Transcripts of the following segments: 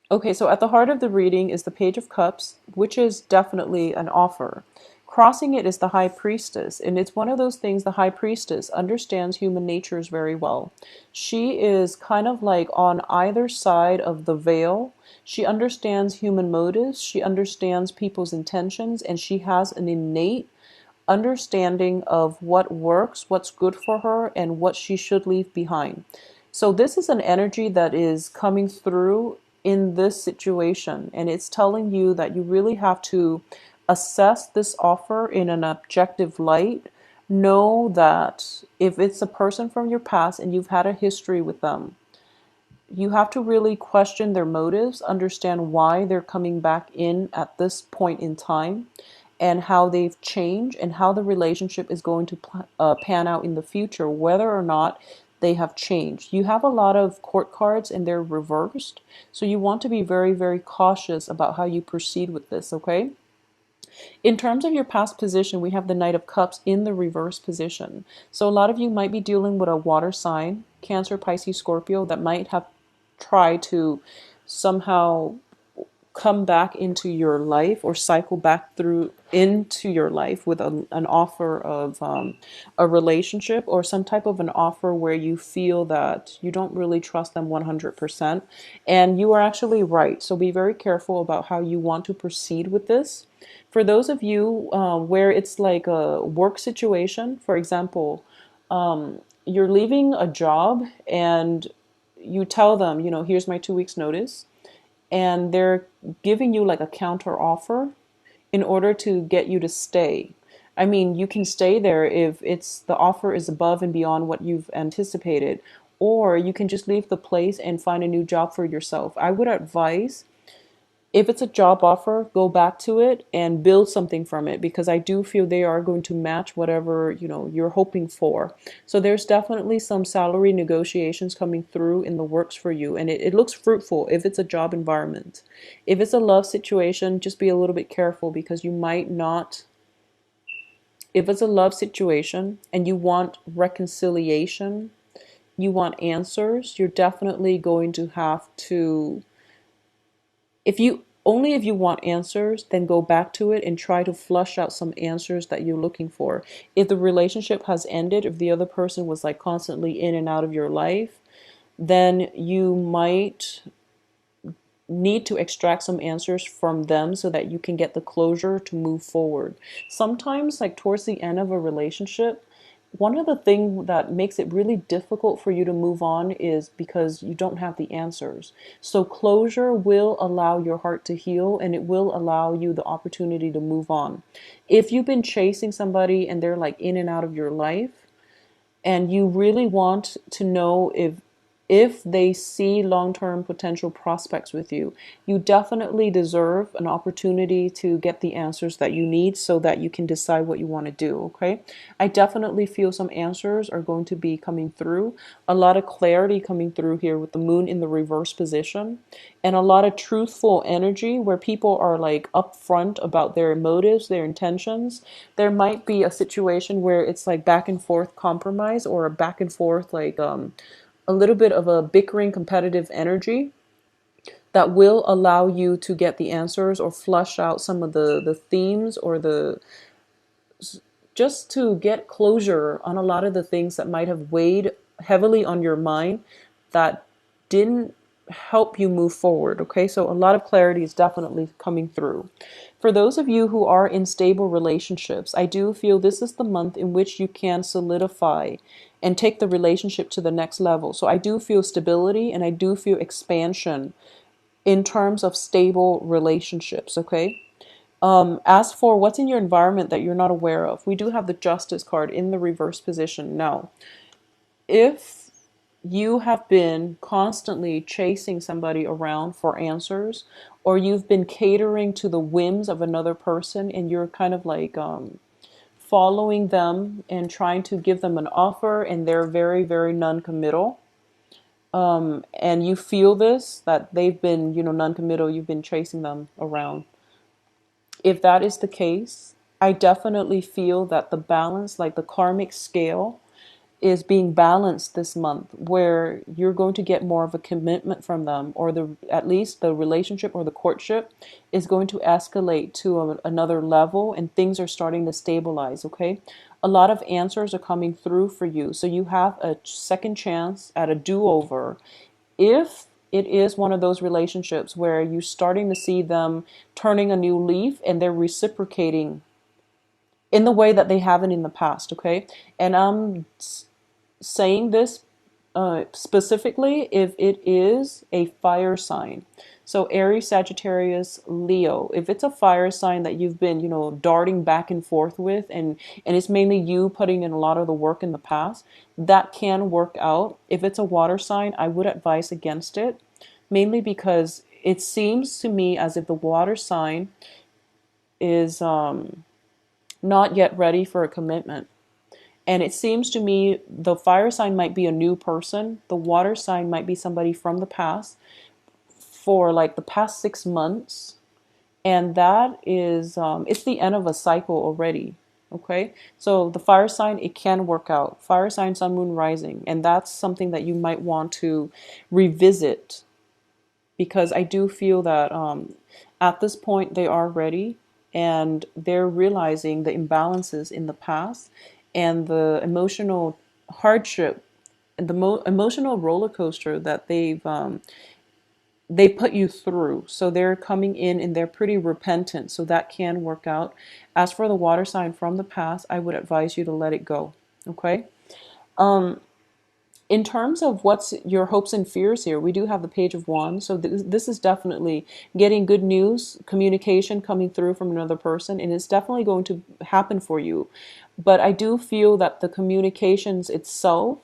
Okay, so at the heart of the reading is the Page of Cups, which is definitely an offer. Crossing it is the High Priestess, and it's one of those things. The High Priestess understands human natures very well. She is kind of like on either side of the veil. She understands human motives, she understands people's intentions, and she has an innate understanding of what works, what's good for her, and what she should leave behind. So, this is an energy that is coming through in this situation, and it's telling you that you really have to assess this offer in an objective light. Know that if it's a person from your past and you've had a history with them, you have to really question their motives, understand why they're coming back in at this point in time, and how they've changed, and how the relationship is going to pan out in the future, whether or not they have changed. You have a lot of court cards and they're reversed, so you want to be very, very cautious about how you proceed with this, okay? In terms of your past position, we have the Knight of Cups in the reverse position. So a lot of you might be dealing with a water sign, Cancer, Pisces, Scorpio, that might have tried to somehow come back into your life or cycle back through into your life with an offer of a relationship, or some type of an offer where you feel that you don't really trust them 100%. And you are actually right. So be very careful about how you want to proceed with this. For those of you where it's like a work situation, for example, you're leaving a job and you tell them, here's my 2 weeks notice, and they're giving you like a counter offer in order to get you to stay. I mean, you can stay there if it's the offer is above and beyond what you've anticipated, or you can just leave the place and find a new job for yourself. I would advise, if it's a job offer, go back to it and build something from it, because I do feel they are going to match whatever, you're hoping for. So there's definitely some salary negotiations coming through in the works for you, and it looks fruitful if it's a job environment. If it's a love situation, just be a little bit careful, because you might not. If it's a love situation and you want reconciliation, you want answers, you're definitely going to have to, if you want answers, then go back to it and try to flush out some answers that you're looking for. If the relationship has ended, if the other person was like constantly in and out of your life, then you might need to extract some answers from them so that you can get the closure to move forward. Sometimes, like towards the end of a relationship, one of the things that makes it really difficult for you to move on is because you don't have the answers. So closure will allow your heart to heal, and it will allow you the opportunity to move on. If you've been chasing somebody and they're like in and out of your life, and you really want to know if they see long-term potential prospects with you, you definitely deserve an opportunity to get the answers that you need so that you can decide what you want to do, okay? I definitely feel some answers are going to be coming through, a lot of clarity coming through here with the moon in the reverse position, and a lot of truthful energy where people are like upfront about their motives, their intentions. There might be a situation where it's like back and forth compromise, or a back and forth like a little bit of a bickering competitive energy that will allow you to get the answers or flush out some of the themes, or the just to get closure on a lot of the things that might have weighed heavily on your mind that didn't help you move forward. Okay, so a lot of clarity is definitely coming through. For those of you who are in stable relationships, I do feel this is the month in which you can solidify and take the relationship to the next level. So I do feel stability, and I do feel expansion in terms of stable relationships. Okay, as for what's in your environment that you're not aware of, we do have the Justice card in the reverse position. Now, if you have been constantly chasing somebody around for answers, or you've been catering to the whims of another person, and you're kind of like following them and trying to give them an offer, and they're very, very non-committal, and you feel this, that they've been, non-committal, you've been chasing them around. If that is the case, I definitely feel that the balance, like the karmic scale, is being balanced this month, where you're going to get more of a commitment from them, or the at least the relationship or the courtship is going to escalate to another level, and things are starting to stabilize. Okay, a lot of answers are coming through for you, so you have a second chance at a do-over if it is one of those relationships where you're starting to see them turning a new leaf and they're reciprocating in the way that they haven't in the past. Okay, and I'm saying this specifically if it is a fire sign. So Aries, Sagittarius, Leo. If it's a fire sign that you've been, darting back and forth with, and it's mainly you putting in a lot of the work in the past, that can work out. If it's a water sign, I would advise against it, mainly because it seems to me as if the water sign is not yet ready for a commitment. And it seems to me the fire sign might be a new person. The water sign might be somebody from the past for like the past 6 months. And that is, it's the end of a cycle already. Okay. So the fire sign, it can work out. Fire sign, sun, moon, rising. And that's something that you might want to revisit, because I do feel that at this point they are ready, and they're realizing the imbalances in the past and the emotional hardship and the emotional roller coaster that they put you through. So they're coming in and they're pretty repentant. So that can work out. As for the water sign from the past, I would advise you to let it go. Okay. In terms of what's your hopes and fears here, we do have the Page of Wands. So this is definitely getting good news, communication coming through from another person, and it's definitely going to happen for you. But I do feel that the communications itself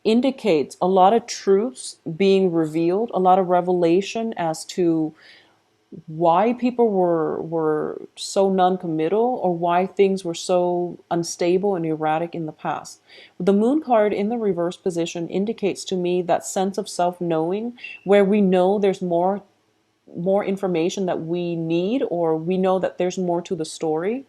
indicates a lot of truths being revealed, a lot of revelation as to why people were so non-committal, or why things were so unstable and erratic in the past. The moon card in the reverse position indicates to me that sense of self-knowing, where we know there's more information that we need, or we know that there's more to the story.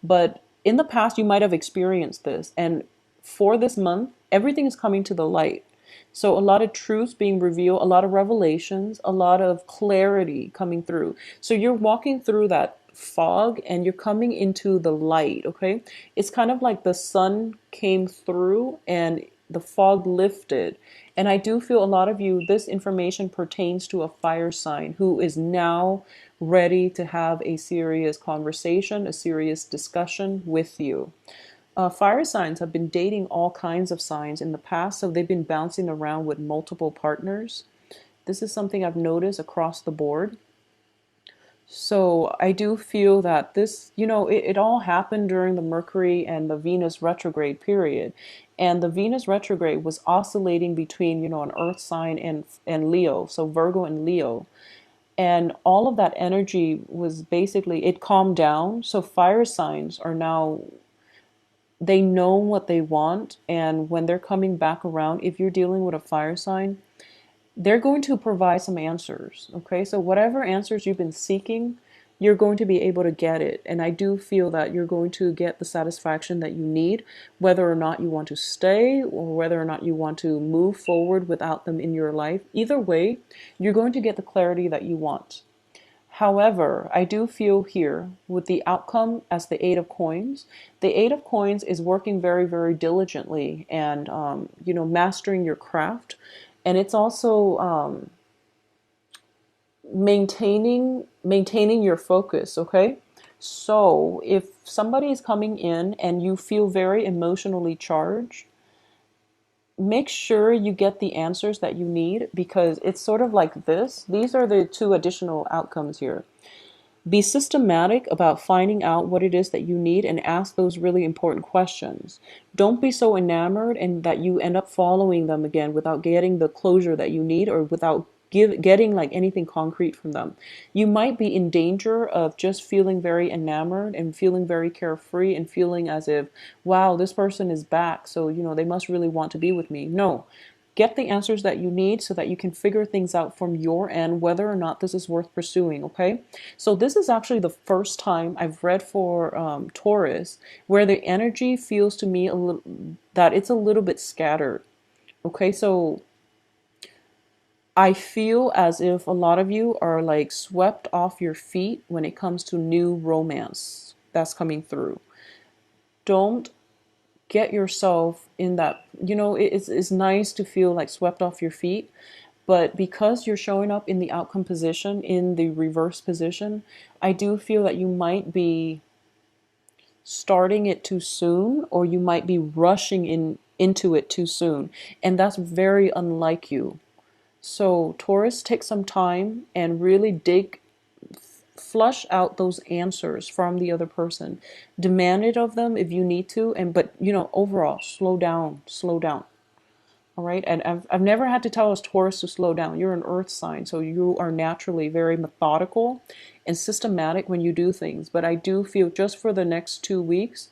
But in the past, you might have experienced this, and for this month, everything is coming to the light. So a lot of truths being revealed, a lot of revelations, a lot of clarity coming through. So you're walking through that fog and you're coming into the light. Okay, it's kind of like the sun came through and the fog lifted. And I do feel a lot of you, this information pertains to a fire sign who is now ready to have a serious conversation, a serious discussion with you. Fire signs have been dating all kinds of signs in the past, so they've been bouncing around with multiple partners. This is something I've noticed across the board. So I do feel that this, it all happened during the Mercury and the Venus retrograde period. And the Venus retrograde was oscillating between, an earth sign and Leo, so Virgo and Leo. And all of that energy was basically, it calmed down. So fire signs are now, they know what they want. And when they're coming back around, if you're dealing with a fire sign, they're going to provide some answers. Okay, so whatever answers you've been seeking, you're going to be able to get it. And I do feel that you're going to get the satisfaction that you need, whether or not you want to stay or whether or not you want to move forward without them in your life. Either way, you're going to get the clarity that you want. However, I do feel here with the outcome as the Eight of Coins, the Eight of Coins is working very, very diligently and, mastering your craft. And it's also maintaining your focus. Okay, so if somebody is coming in and you feel very emotionally charged, make sure you get the answers that you need, because it's sort of like this. These are the two additional outcomes here. Be systematic about finding out what it is that you need and ask those really important questions. Don't be so enamored and that you end up following them again without getting the closure that you need, or without getting like anything concrete from them. You might be in danger of just feeling very enamored and feeling very carefree and feeling as if, wow, this person is back, so they must really want to be with me. No, Get the answers that you need so that you can figure things out from your end, whether or not this is worth pursuing, okay? So this is actually the first time I've read for Taurus where the energy feels to me a little that it's a little bit scattered. Okay, so I feel as if a lot of you are like swept off your feet when it comes to new romance that's coming through. Don't get yourself in that, it's nice to feel like swept off your feet, but because you're showing up in the outcome position, in the reverse position, I do feel that you might be starting it too soon, or you might be rushing into it too soon, and that's very unlike you. So Taurus, take some time and really flush out those answers from the other person. Demand it of them if you need to, but overall, slow down, slow down. All right. And I've never had to tell us Taurus to slow down. You're an earth sign, so you are naturally very methodical and systematic when you do things. But I do feel just for the next 2 weeks,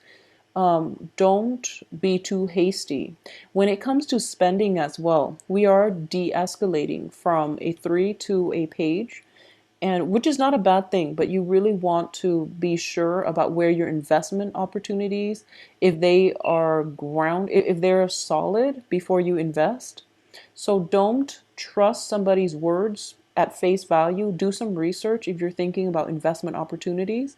don't be too hasty. When it comes to spending as well, we are de-escalating from a 3 to a page, and which is not a bad thing, but you really want to be sure about where your investment opportunities, if they are if they're solid before you invest. So don't trust somebody's words at face value. Do some research if you're thinking about investment opportunities,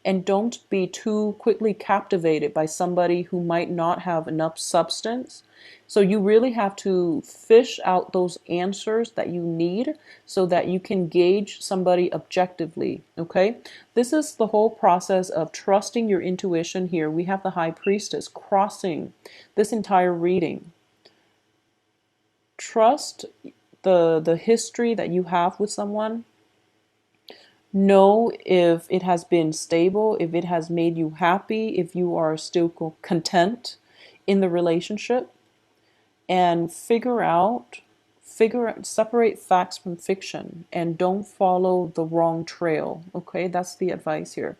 and don't be too quickly captivated by somebody who might not have enough substance. So you really have to fish out those answers that you need so that you can gauge somebody objectively, okay? This is the whole process of trusting your intuition here. We have the High Priestess crossing this entire reading. Trust the history that you have with someone. Know if it has been stable, if it has made you happy, if you are still content in the relationship, and separate facts from fiction, and don't follow the wrong trail. Okay, that's the advice here.